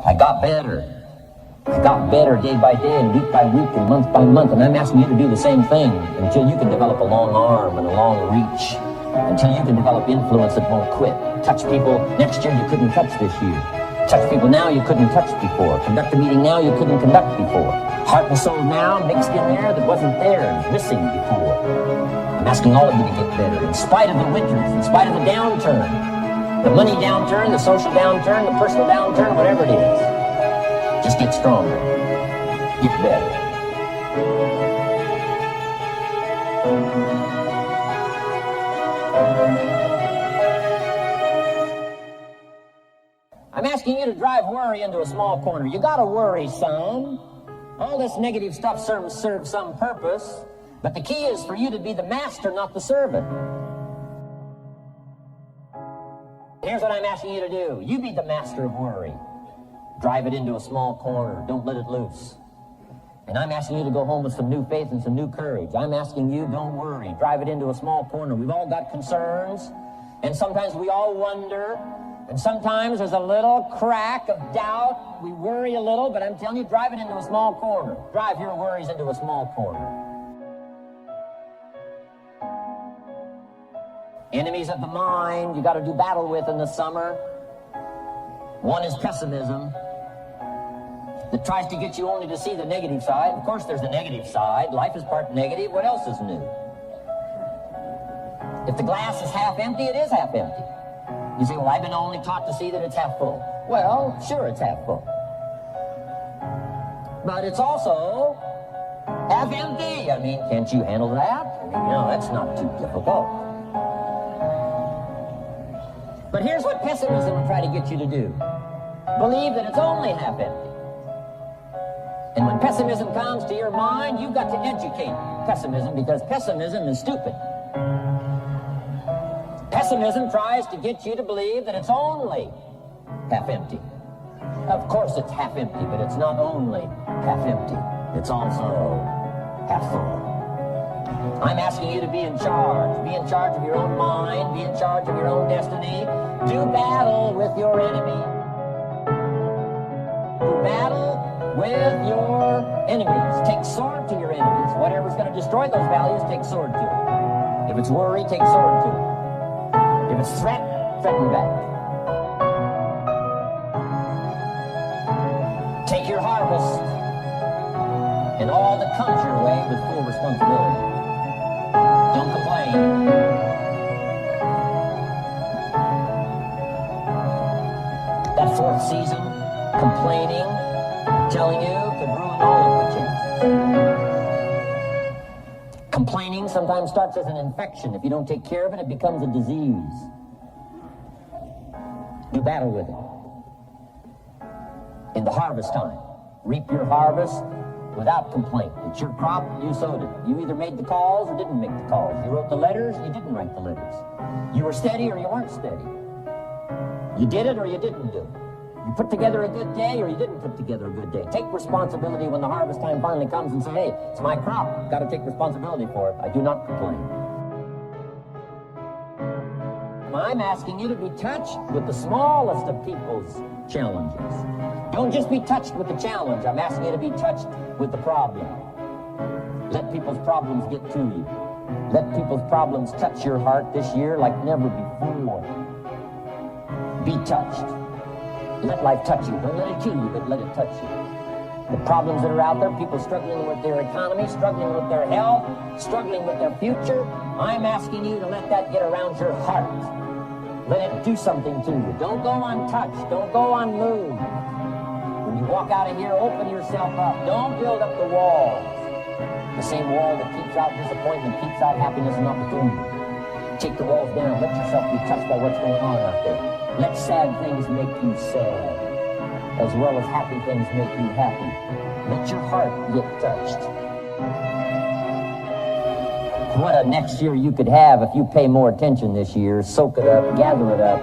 I got better. I got better day by day and week by week and month by month, and I'm asking you to do the same thing until you can develop a long arm and a long reach, until you can develop influence that won't quit. Touch people next year you couldn't touch this year. Touch people now you couldn't touch before. Conduct a meeting now you couldn't conduct before. Heart and soul now mixed in there that wasn't there and missing before. I'm asking all of you to get better in spite of the winters, in spite of the downturn. The money downturn, the social downturn, the personal downturn, whatever it is. Just get stronger. Get better. I'm asking you to drive worry into a small corner. You gotta worry, son. All this negative stuff serves some purpose, but the key is for you to be the master, not the servant. Here's what I'm asking you to do. You be the master of worry. Drive it into a small corner. Don't let it loose. And I'm asking you to go home with some new faith and some new courage. I'm asking you, don't worry. Drive it into a small corner. We've all got concerns, and sometimes we all wonder, and sometimes there's a little crack of doubt. We worry a little, but I'm telling you, drive it into a small corner. Drive your worries into a small corner. Enemies of the mind you got to do battle with in the summer. One is pessimism, that tries to get you only to see the negative side. Of course, there's a negative side. Life is part negative. What else is new? If the glass is half empty, it is half empty. You say, well, I've been only taught to see that it's half full. Well, sure, it's half full. But it's also half empty. I mean, can't you handle that? I mean, that's not too difficult. But here's what pessimism will try to get you to do. Believe that it's only half empty. And when pessimism comes to your mind, you've got to educate pessimism, because pessimism is stupid. Pessimism tries to get you to believe that it's only half empty. Of course it's half empty, but it's not only half empty. It's also half full. I'm asking you to be in charge. Be in charge of your own mind. Be in charge of your own destiny. Do battle with your enemy. Do battle with your enemies. Take sword to your enemies. Whatever's going to destroy those values, take sword to it. If it's worry, take sword to it. If it's threat, threaten back. Take your harvest and all that comes your way with full responsibility. Don't complain. That fourth season, complaining, telling you, could ruin all of your chances. Complaining sometimes starts as an infection. If you don't take care of it, it becomes a disease. Do battle with it. In the harvest time, reap your harvest without complaint. It's your crop, you sowed it. You either made the calls or didn't make the calls. You wrote the letters, you didn't write the letters. You were steady or you weren't steady. You did it or you didn't do it. You put together a good day or you didn't put together a good day. Take responsibility when the harvest time finally comes and say, hey, it's my crop. Got to take responsibility for it. I do not complain. I'm asking you to be touched with the smallest of people's challenges. Don't just be touched with the challenge. I'm asking you to be touched with the problem. Let people's problems get to you. Let people's problems touch your heart this year like never before. Be touched. Let life touch you. Don't let it kill you, but let it touch you. The problems that are out there, people struggling with their economy, struggling with their health, struggling with their future, I'm asking you to let that get around your heart. Let it do something to you. Don't go untouched. Don't go unmoved. When you walk out of here, open yourself up. Don't build up the walls. The same wall that keeps out disappointment keeps out happiness and opportunity. Take the walls down. Let yourself be touched by what's going on out there. Let sad things make you sad, as well as happy things make you happy. Let your heart get touched. What a next year you could have if you pay more attention this year. Soak it up, gather it up,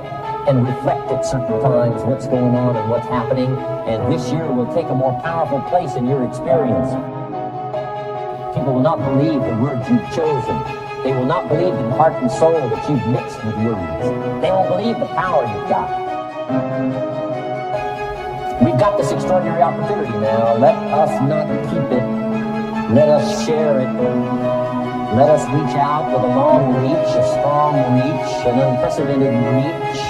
and reflect at certain times what's going on and what's happening. And this year will take a more powerful place in your experience. People will not believe the words you've chosen. They will not believe in heart and soul that you've mixed with words. They won't believe the power you've got. We've got this extraordinary opportunity now. Let us not keep it. Let us share it. Let us reach out with a long reach, a strong reach, an unprecedented reach.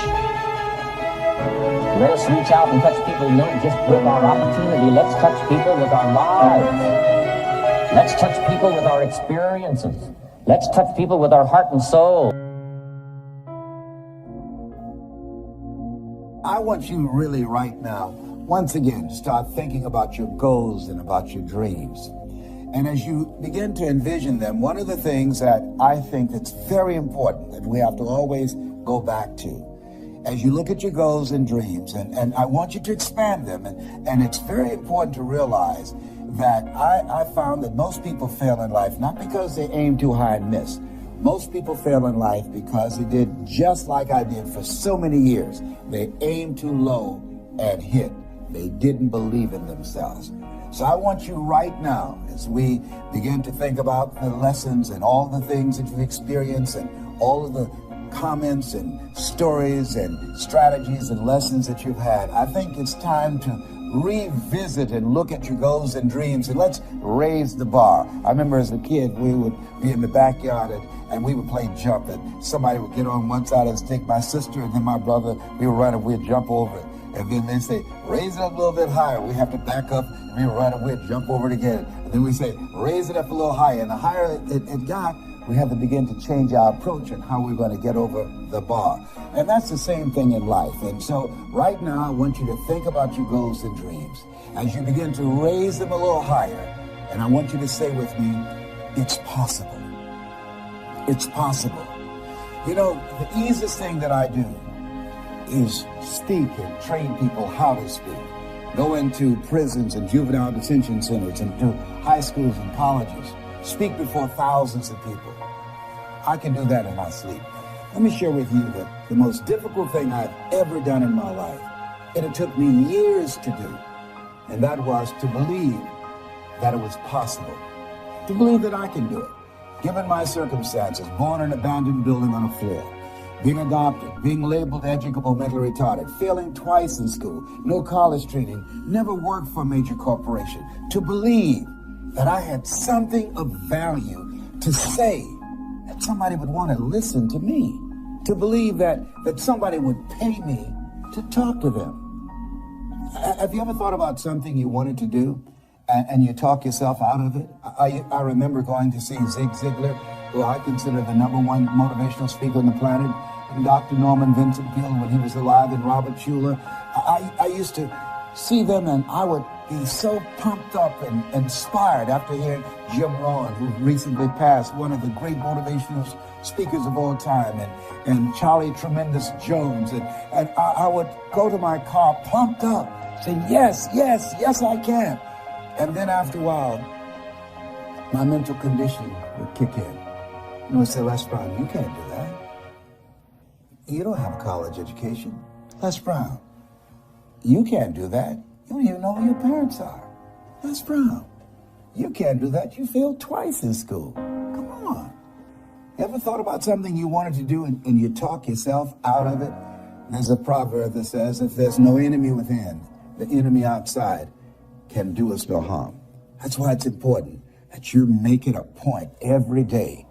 Let us reach out and touch people not just with our opportunity. Let's touch people with our lives. Let's touch people with our experiences. Let's touch people with our heart and soul. I want you really right now, once again, to start thinking about your goals and about your dreams. And as you begin to envision them, one of the things that I think that's very important that we have to always go back to, as you look at your goals and dreams, and I want you to expand them, and it's very important to realize that I found that most people fail in life, not because they aim too high and miss. Most people fail in life because they did just like I did for so many years. They aimed too low and hit. They didn't believe in themselves. So I want you right now, as we begin to think about the lessons and all the things that you've experienced and all of the comments and stories and strategies and lessons that you've had, I think it's time to revisit and look at your goals and dreams, and let's raise the bar. I remember as a kid, we would be in the backyard and we would play jump, and somebody would get on one side of the stick, my sister and then my brother, we would run and we'd jump over it. And then they say, raise it up a little bit higher. We have to back up, and we run and we'd jump over it again. And then we say, raise it up a little higher. And the higher it got, we have to begin to change our approach and how we're going to get over the bar. And that's the same thing in life. And so right now, I want you to think about your goals and dreams as you begin to raise them a little higher. And I want you to say with me, it's possible. It's possible. You know, the easiest thing that I do is speak and train people how to speak. Go into prisons and juvenile detention centers and do high schools and colleges. Speak before thousands of people. I can do that in my sleep. Let me share with you that the most difficult thing I've ever done in my life, and it took me years to do, and that was to believe that it was possible. To believe that I can do it. Given my circumstances, born in an abandoned building on a floor, being adopted, being labeled educable, mentally retarded, failing twice in school, no college training, never worked for a major corporation, to believe that I had something of value to say, that somebody would want to listen to me, to believe that somebody would pay me to talk to them. Have you ever thought about something you wanted to do and you talk yourself out of it? I remember going to see Zig Ziglar, who I consider the #1 motivational speaker on the planet, and Dr. Norman Vincent Peale when he was alive, and Robert Schuller. I used to see them and I would be so pumped up and inspired after hearing Jim Rohn, who recently passed, one of the great motivational speakers of all time, and Charlie Tremendous Jones. And I would go to my car pumped up, saying, yes, I can. And then after a while, my mental conditioning would kick in. And I would say, Les Brown, you can't do that. You don't have a college education. Les Brown, you can't do that. You don't even know who your parents are. Les Brown, you can't do that. You failed twice in school. Come on. You ever thought about something you wanted to do and you talk yourself out of it? There's a proverb that says, if there's no enemy within, the enemy outside can do us no harm. That's why it's important that you make it a point every day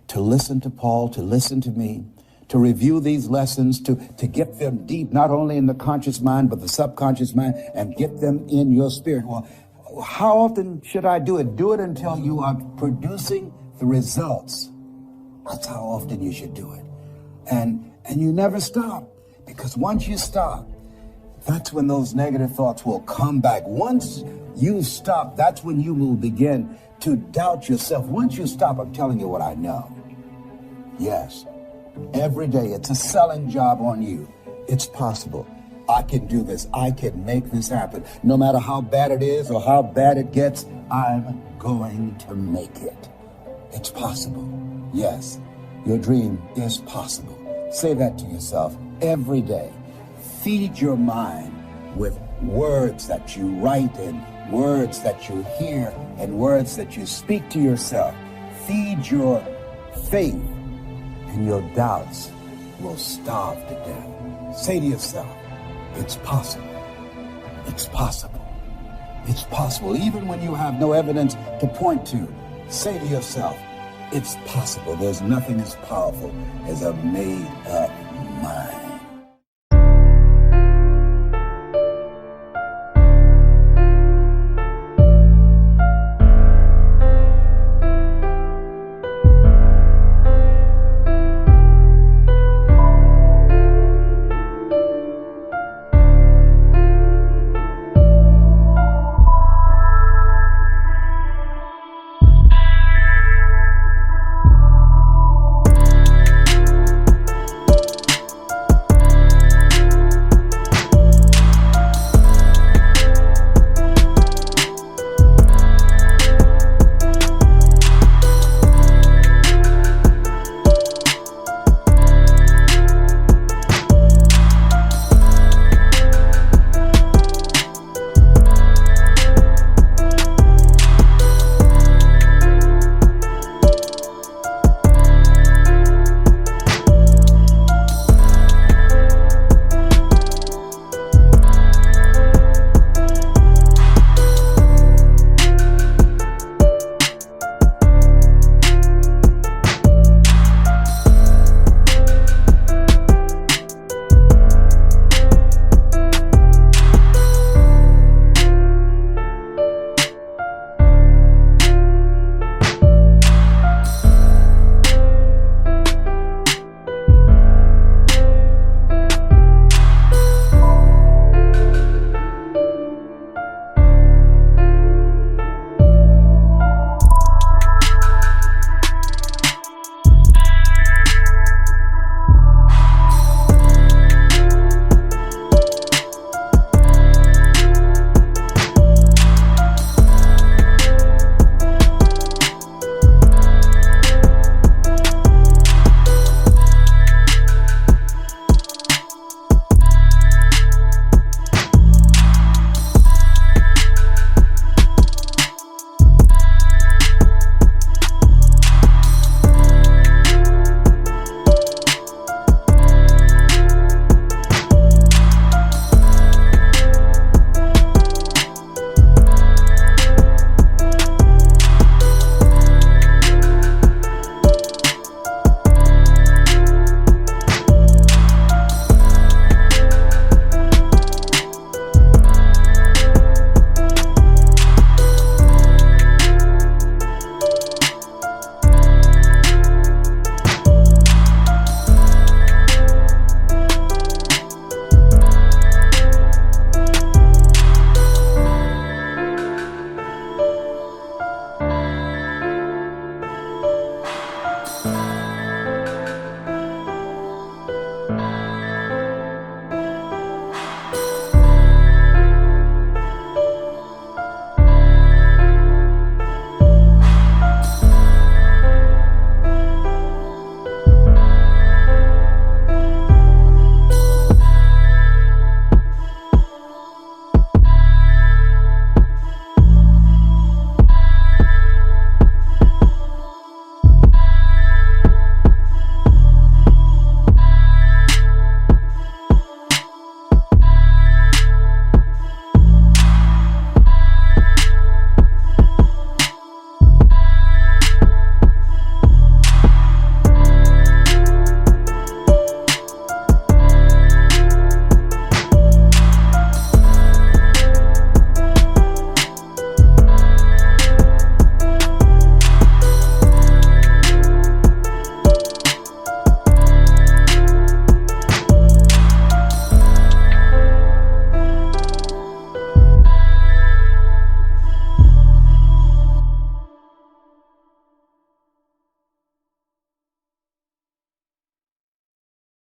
to listen to Paul, to listen to me, to review these lessons, to get them deep, not only in the conscious mind, but the subconscious mind, and get them in your spirit. Well, how often should I do it? Do it until you are producing the results. That's how often you should do it. And you never stop, because once you stop, that's when those negative thoughts will come back. Once you stop, that's when you will begin to doubt yourself. Once you stop, I'm telling you what I know. Yes. Every day, it's a selling job on you. It's possible. I can do this. I can make this happen. No matter how bad it is or how bad it gets, I'm going to make it. It's possible. Yes, your dream is possible. Say that to yourself every day. Feed your mind with words that you write and words that you hear and words that you speak to yourself. Feed your faith, and your doubts will starve to death. Say to yourself, it's possible. It's possible. It's possible. Even when you have no evidence to point to, say to yourself, it's possible. There's nothing as powerful as a made-up